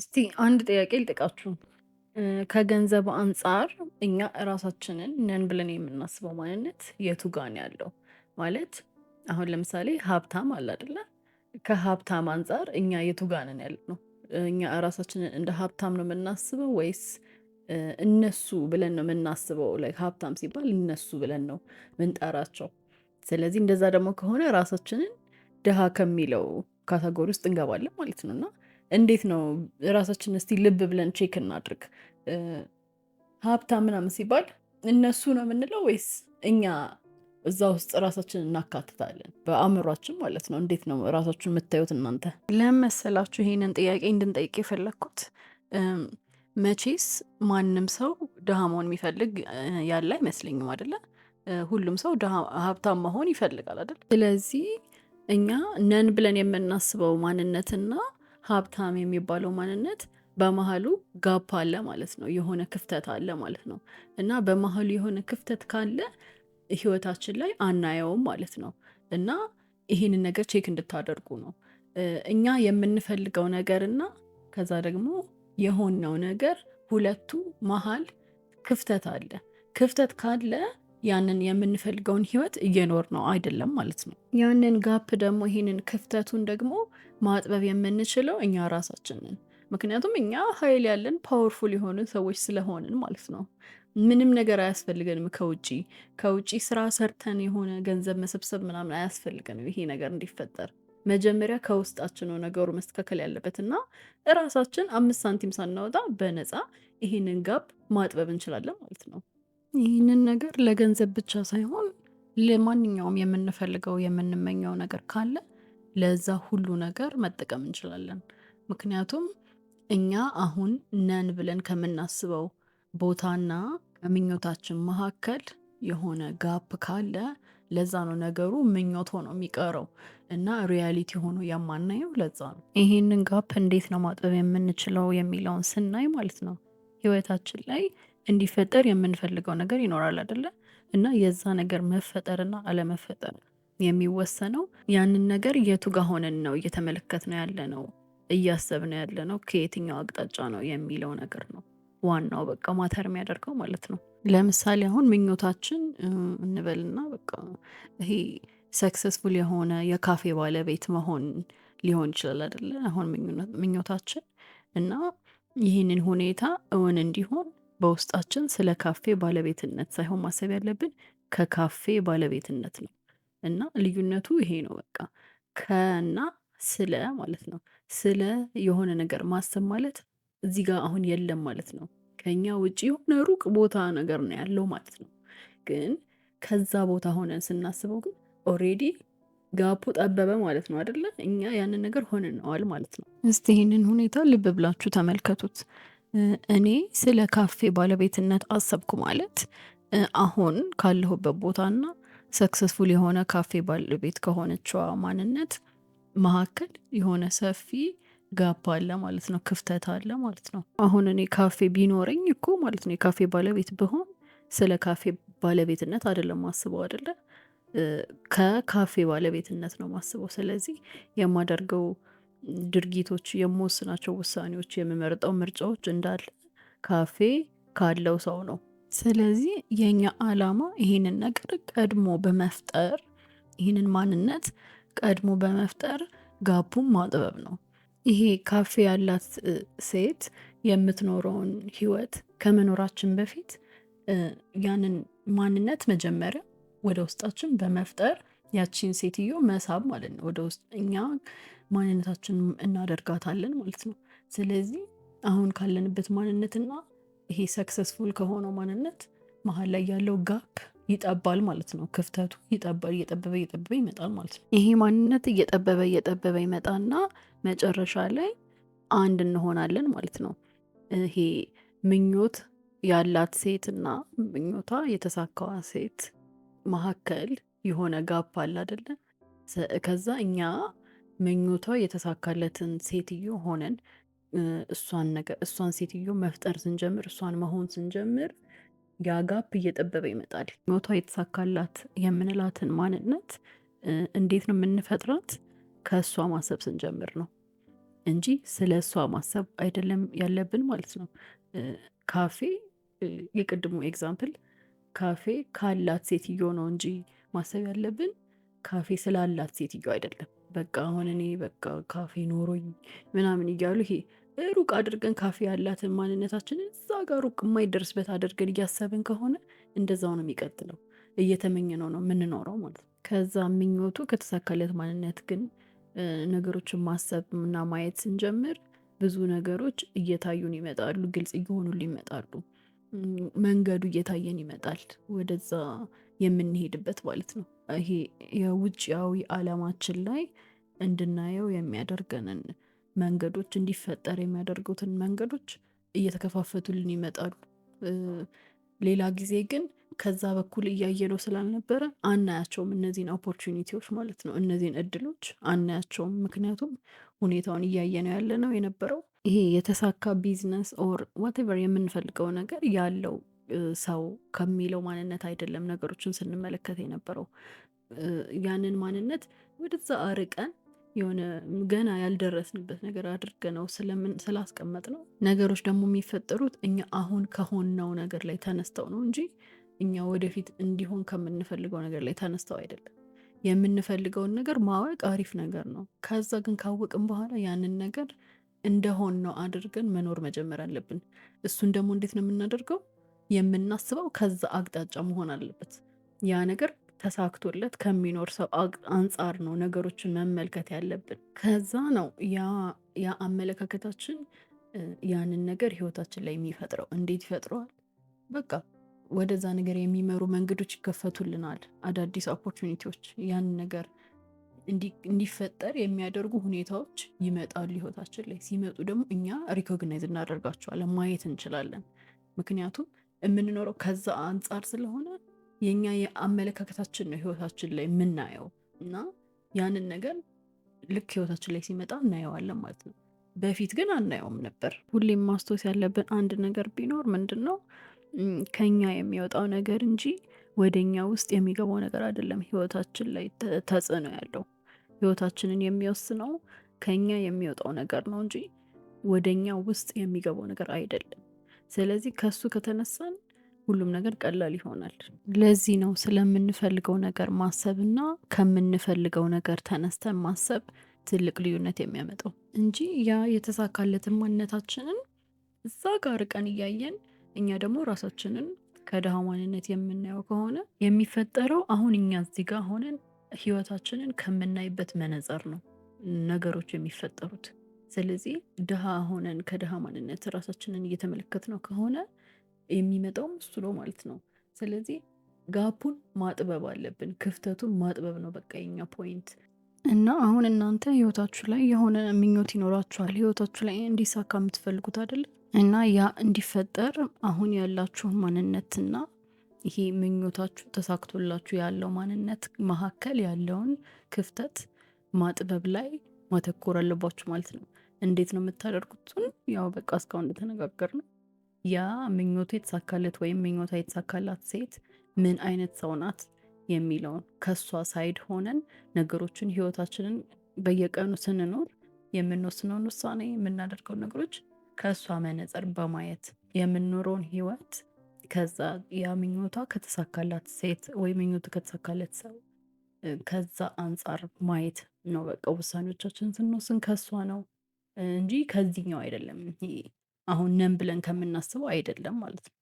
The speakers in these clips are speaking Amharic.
እስቲ አንድ ጥያቄ ልጠይቃችሁ። ከገንዘብ አንፃር እኛ ራሳችንን ነን ብለን የምናስበው ማንነት የቱ ጋር ነው ያለው? ማለት አሁን ለምሳሌ ሀብታም አለ አይደለ? ከሀብታም አንፃር እኛ የቱ ጋር ነን ያለነው? እኛ ራሳችንን እንደ ሀብታም ነው የምናስበው ወይስ እነሱ ብለን ነው የምናስበው? ላይክ ሀብታም ሲባል እነሱ ብለን ነው ምንጠራቸው። ስለዚህ እንደዛ ደግሞ ከሆነ ራሳችንን ድሃ ከሚለው ካተጎሪ ውስጥ እንገባለን ማለት ነው። እና እንዴት ነው ራሳችንን እስቲ ልብ ብለን ቼክ እናድርግ። ሀብታም ምናምን ሲባል እነሱ ነው የምንለው ወይስ እኛ እዛ ውስጥ ራሳችንን እናካትታለን በአእምሯችን ማለት ነው? እንዴት ነው ራሳችሁን የምታዩት እናንተ? ለምን መሰላችሁ ይሄንን ጥያቄ እንድንጠይቅ የፈለግኩት? መቼስ ማንም ሰው ድሃ መሆን የሚፈልግ ያለ አይመስለኝም አይደለ? ሁሉም ሰው ሀብታም መሆን ይፈልጋል አይደል? ስለዚህ እኛ ነን ብለን የምናስበው ማንነትና ሀብታም የሚባለው ማንነት በመሃሉ ጋፕ አለ ማለት ነው። የሆነ ክፍተት አለ ማለት ነው። እና በመሃሉ የሆነ ክፍተት ካለ ህይወታችን ላይ አናየውም ማለት ነው። እና ይሄንን ነገር ቼክ እንድታደርጉ ነው። እኛ የምንፈልገው ነገር እና ከዛ ደግሞ የሆነው ነገር ሁለቱ መሃል ክፍተት አለ። ክፍተት ካለ ያንን የምንፈልገውን ህይወት እየኖር ነው አይደለም ማለት ነው። ያንን ጋፕ ደግሞ ይሄንን ክፍተቱን ደግሞ ማጥበብ የምንችለው እኛ ራሳችንን። ምክንያቱም እኛ ኃይል ያለን ፓወርፉል የሆኑ ሰዎች ስለሆንን ማለት ነው። ምንም ነገር አያስፈልገንም ከውጪ ስራ ሰርተን የሆነ ገንዘብ መሰብሰብ ምናምን አያስፈልገንም ይሄ ነገር እንዲፈጠር። መጀመሪያ ከውስጣችን ነው ነገሩ መስተካከል ያለበት እና እራሳችን 5 ሳንቲም ሳናወጣ በነፃ ይሄንን ጋፕ ማጥበብ እንችላለን ማለት ነው። ይህንን ነገር ለገንዘብ ብቻ ሳይሆን ለማንኛውም የምንፈልገው የምንመኘው ነገር ካለ ለዛ ሁሉ ነገር መጠቀም እንችላለን። ምክንያቱም እኛ አሁን ነን ብለን ከምናስበው ቦታና ከምኞታችን መካከል የሆነ ጋፕ ካለ ለዛ ነው ነገሩ ምኞት ሆኖ የሚቀረው እና ሪያሊቲ ሆኖ የማናየው ለዛ ነው። ይሄንን ጋፕ እንዴት ነው ማጥበብ የምንችለው የሚለውን ስናይ ማለት ነው ህይወታችን ላይ እንዲፈጠር የምንፈልገው ነገር ይኖራል አይደለ? እና የዛ ነገር መፈጠርና አለመፈጠር የሚወሰነው ያንን ነገር የቱ ጋር ሆነን ነው እየተመለከትነው ያለነው እያሰብነው ያለነው ከየትኛው አቅጣጫ ነው የሚለው ነገር ነው ዋናው በቃ ማተር የሚያደርገው ማለት ነው። ለምሳሌ አሁን ምኞታችን እንበልና በቃ ይሄ ሰክሰስፉል የሆነ የካፌ ባለቤት መሆን ሊሆን ይችላል አይደለ? አሁን ምኞታችን እና ይህንን ሁኔታ እውን እንዲሆን በውስጣችን ስለ ካፌ ባለቤትነት ሳይሆን ማሰብ ያለብን ከካፌ ባለቤትነት ነው። እና ልዩነቱ ይሄ ነው በቃ ከና ስለ ማለት ነው። ስለ የሆነ ነገር ማሰብ ማለት እዚህ ጋር አሁን የለም ማለት ነው። ከኛ ውጪ የሆነ ሩቅ ቦታ ነገር ነው ያለው ማለት ነው። ግን ከዛ ቦታ ሆነን ስናስበው ግን ኦሬዲ ጋፑ ጠበበ ማለት ነው አይደለ? እኛ ያንን ነገር ሆነነዋል ማለት ነው። እስቲ ይህንን ሁኔታ ልብ ብላችሁ ተመልከቱት። እኔ ስለ ካፌ ባለቤትነት አሰብኩ ማለት አሁን ካለሁበት ቦታና ሰክሰስፉል የሆነ ካፌ ባለቤት ከሆነችዋ ማንነት መካከል የሆነ ሰፊ ጋፕ አለ ማለት ነው። ክፍተት አለ ማለት ነው። አሁን እኔ ካፌ ቢኖረኝ እኮ ማለት ነው የካፌ ባለቤት ብሆን ስለ ካፌ ባለቤትነት አይደለም ማስበው አይደለ? ከካፌ ባለቤትነት ነው ማስበው። ስለዚህ የማደርገው ድርጊቶች፣ የምወስናቸው ውሳኔዎች፣ የምመርጠው ምርጫዎች እንዳለ ካፌ ካለው ሰው ነው። ስለዚህ የኛ አላማ ይሄንን ነገር ቀድሞ በመፍጠር ይህንን ማንነት ቀድሞ በመፍጠር ጋፑን ማጥበብ ነው። ይሄ ካፌ ያላት ሴት የምትኖረውን ህይወት ከመኖራችን በፊት ያንን ማንነት መጀመሪያ ወደ ውስጣችን በመፍጠር ያቺን ሴትዮ መሳብ ማለት ነው። ወደ ውስጥ እኛ ማንነታችን እናደርጋታለን ማለት ነው። ስለዚህ አሁን ካለንበት ማንነትና ይሄ ሰክሰስፉል ከሆነው ማንነት መሀል ላይ ያለው ጋፕ ይጠባል ማለት ነው። ክፍተቱ ይጠባል፣ እየጠበበ እየጠበበ ይመጣል ማለት ነው። ይሄ ማንነት እየጠበበ እየጠበበ ይመጣና መጨረሻ ላይ አንድ እንሆናለን ማለት ነው። ይሄ ምኞት ያላት ሴትና ምኞቷ የተሳካዋ ሴት መካከል የሆነ ጋፕ አለ አይደለ? ከዛ እኛ ምኞቷ የተሳካለትን ሴትዮ ሆነን እሷን ሴትዮ መፍጠር ስንጀምር፣ እሷን መሆን ስንጀምር ያ ጋፕ እየጠበበ ይመጣል። ምኞቷ የተሳካላት የምንላትን ማንነት እንዴት ነው የምንፈጥራት? ከእሷ ማሰብ ስንጀምር ነው። እንጂ ስለ እሷ ማሰብ አይደለም ያለብን ማለት ነው። ካፌ የቅድሙ ኤግዛምፕል ካፌ ካላት ሴትዮ ነው እንጂ ማሰብ ያለብን ካፌ ስላላት ሴትዮ አይደለም። በቃ አሁን እኔ በቃ ካፌ ኖሮኝ ምናምን እያሉ ይሄ ሩቅ አድርገን ካፌ ያላትን ማንነታችንን እዛ ጋር ሩቅ የማይደርስበት አድርገን እያሰብን ከሆነ እንደዛው ነው የሚቀጥለው። እየተመኘነው ነው የምንኖረው ማለት ነው። ከዛ ምኞቱ ከተሳካለት ማንነት ግን ነገሮችን ማሰብ እና ማየት ስንጀምር ብዙ ነገሮች እየታዩን ይመጣሉ፣ ግልጽ እየሆኑልን ይመጣሉ። መንገዱ እየታየን ይመጣል ወደዛ የምንሄድበት ማለት ነው። ይሄ የውጫዊ አለማችን ላይ እንድናየው የሚያደርገንን መንገዶች እንዲፈጠር የሚያደርጉትን መንገዶች እየተከፋፈቱልን ይመጣሉ። ሌላ ጊዜ ግን ከዛ በኩል እያየነው ስላልነበረ አናያቸውም እነዚህን ኦፖርቹኒቲዎች ማለት ነው። እነዚህን እድሎች አናያቸውም። ምክንያቱም ሁኔታውን እያየነው ያለነው የነበረው ይሄ የተሳካ ቢዝነስ ኦር ዋቴቨር የምንፈልገው ነገር ያለው ሰው ከሚለው ማንነት አይደለም ነገሮችን ስንመለከት የነበረው። ያንን ማንነት ወደዛ አርቀን የሆነ ገና ያልደረስንበት ነገር አድርገነው ስላስቀመጥ ነው። ነገሮች ደግሞ የሚፈጠሩት እኛ አሁን ከሆነው ነገር ላይ ተነስተው ነው እንጂ እኛ ወደፊት እንዲሆን ከምንፈልገው ነገር ላይ ተነስተው አይደለም። የምንፈልገውን ነገር ማወቅ አሪፍ ነገር ነው። ከዛ ግን ካወቅን በኋላ ያንን ነገር እንደሆን ነው አድርገን መኖር መጀመር አለብን። እሱን ደግሞ እንዴት ነው የምናደርገው? የምናስበው ከዛ አቅጣጫ መሆን አለበት። ያ ነገር ተሳክቶለት ከሚኖር ሰው አንጻር ነው ነገሮችን መመልከት ያለብን። ከዛ ነው ያ አመለካከታችን ያንን ነገር ህይወታችን ላይ የሚፈጥረው። እንዴት ይፈጥረዋል? በቃ ወደዛ ነገር የሚመሩ መንገዶች ይከፈቱልናል። አዳዲስ ኦፖርቹኒቲዎች ያንን ነገር እንዲፈጠር የሚያደርጉ ሁኔታዎች ይመጣሉ ህይወታችን ላይ። ሲመጡ ደግሞ እኛ ሪኮግናይዝ እናደርጋቸዋለን፣ ማየት እንችላለን። ምክንያቱም የምንኖረው ከዛ አንጻር ስለሆነ የኛ የአመለካከታችን ነው ህይወታችን ላይ የምናየው እና ያንን ነገር ልክ ህይወታችን ላይ ሲመጣ እናየዋለን ማለት ነው። በፊት ግን አናየውም ነበር። ሁሌም ማስታወስ ያለብን አንድ ነገር ቢኖር ምንድን ነው? ከኛ የሚወጣው ነገር እንጂ ወደኛ ውስጥ የሚገባው ነገር አይደለም ህይወታችን ላይ ተጽዕኖ ያለው። ህይወታችንን የሚወስነው ከኛ የሚወጣው ነገር ነው እንጂ ወደኛ ውስጥ የሚገባው ነገር አይደለም። ስለዚህ ከሱ ከተነሳን ሁሉም ነገር ቀላል ይሆናል። ለዚህ ነው ስለምንፈልገው ነገር ማሰብና ከምንፈልገው ነገር ተነስተን ማሰብ ትልቅ ልዩነት የሚያመጣው እንጂ ያ የተሳካለትን ማንነታችንን እዛ ጋር ቀን እያየን እኛ ደግሞ ራሳችንን ከድሃ ማንነት የምናየው ከሆነ የሚፈጠረው አሁን እኛ እዚህ ጋር ሆነን ህይወታችንን ከምናይበት መነጽር ነው ነገሮች የሚፈጠሩት። ስለዚህ ድሃ ሆነን ከድሃ ማንነት ራሳችንን እየተመለከት ነው ከሆነ የሚመጣውም እሱ ነው ማለት ነው። ስለዚህ ጋፑን ማጥበብ አለብን፣ ክፍተቱን ማጥበብ ነው በቃ የኛ ፖይንት። እና አሁን እናንተ ህይወታችሁ ላይ የሆነ ምኞት ይኖራችኋል፣ ህይወታችሁ ላይ እንዲሳካ የምትፈልጉት አይደለም? እና ያ እንዲፈጠር አሁን ያላችሁን ማንነትና ይሄ ምኞታችሁ ተሳክቶላችሁ ያለው ማንነት መካከል ያለውን ክፍተት ማጥበብ ላይ ማተኮር አለባችሁ ማለት ነው። እንዴት ነው የምታደርጉትን? ያው በቃ እስካሁን እንደተነጋገርነው ያ ምኞቱ የተሳካለት ወይም ምኞቷ የተሳካላት ሴት ምን አይነት ሰው ናት የሚለውን ከሷ ሳይድ ሆነን ነገሮችን ህይወታችንን በየቀኑ ስንኖር የምንወስነውን ውሳኔ የምናደርገውን ነገሮች ከእሷ መነጽር በማየት የምንኖረውን ህይወት ከዛ ያ ምኞቷ ከተሳካላት ሴት ወይ ምኞቱ ከተሳካለት ሰው ከዛ አንጻር ማየት ነው። በቃ ውሳኔዎቻችን ስንወስን ከእሷ ነው እንጂ ከዚህኛው አይደለም። አሁን ነን ብለን ከምናስበው አይደለም ማለት ነው።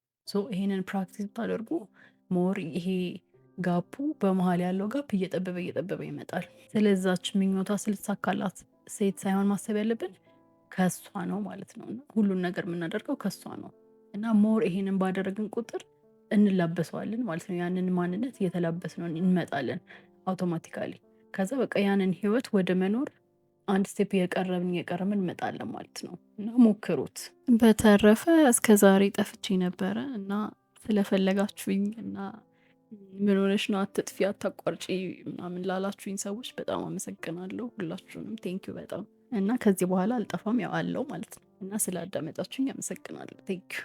ይሄንን ፕራክቲስ ብታደርጉ ሞር ይሄ ጋፑ በመሀል ያለው ጋፕ እየጠበበ ይመጣል። ስለዛች ምኞቷ ስለተሳካላት ሴት ሳይሆን ማሰብ ያለብን ከሷ ነው ማለት ነው። እና ሁሉን ነገር የምናደርገው ከሷ ነው እና ሞር ይሄንን ባደረግን ቁጥር እንላበሰዋለን ማለት ነው። ያንን ማንነት እየተላበስነው እንመጣለን አውቶማቲካሊ። ከዛ በቃ ያንን ህይወት ወደ መኖር አንድ ስቴፕ እየቀረብን እንመጣለን ማለት ነው። እና ሞክሩት። በተረፈ እስከ ዛሬ ጠፍቼ ነበረ እና ስለፈለጋችሁኝ እና ምን ሆነሽ ነው አትጥፊ አታቋርጪ ምናምን ላላችሁኝ ሰዎች በጣም አመሰግናለሁ። ሁላችሁንም ቴንኪዩ በጣም እና ከዚህ በኋላ አልጠፋም፣ ያው አለው ማለት ነው። እና ስላዳመጣችሁኝ አመሰግናለሁ። ቴንኪዩ